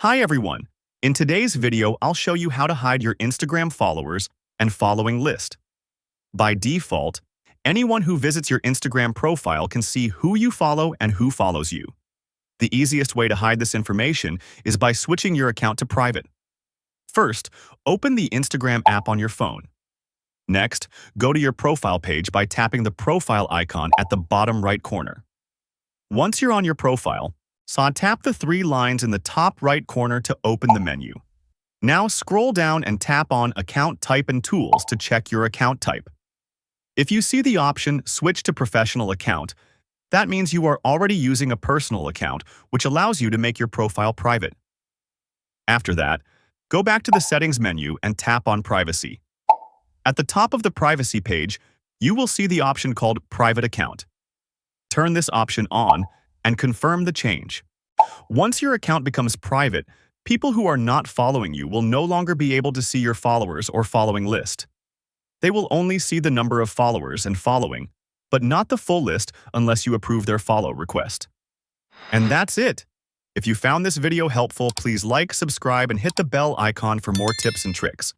Hi everyone! In today's video, I'll show you how to hide your Instagram followers and following list. By default, anyone who visits your Instagram profile can see who you follow and who follows you. The easiest way to hide this information is by switching your account to private. First, open the Instagram app on your phone. Next, go to your profile page by tapping the profile icon at the bottom right corner. Once you're on your profile, tap the three lines in the top right corner to open the menu. Now scroll down and tap on Account Type and Tools to check your account type. If you see the option Switch to Professional Account, that means you are already using a personal account, which allows you to make your profile private. After that, go back to the Settings menu and tap on Privacy. At the top of the Privacy page, you will see the option called Private Account. Turn this option on and confirm the change. Once your account becomes private, people who are not following you will no longer be able to see your followers or following list. They will only see the number of followers and following, but not the full list unless you approve their follow request. And that's it! If you found this video helpful, please like, subscribe, and hit the bell icon for more tips and tricks.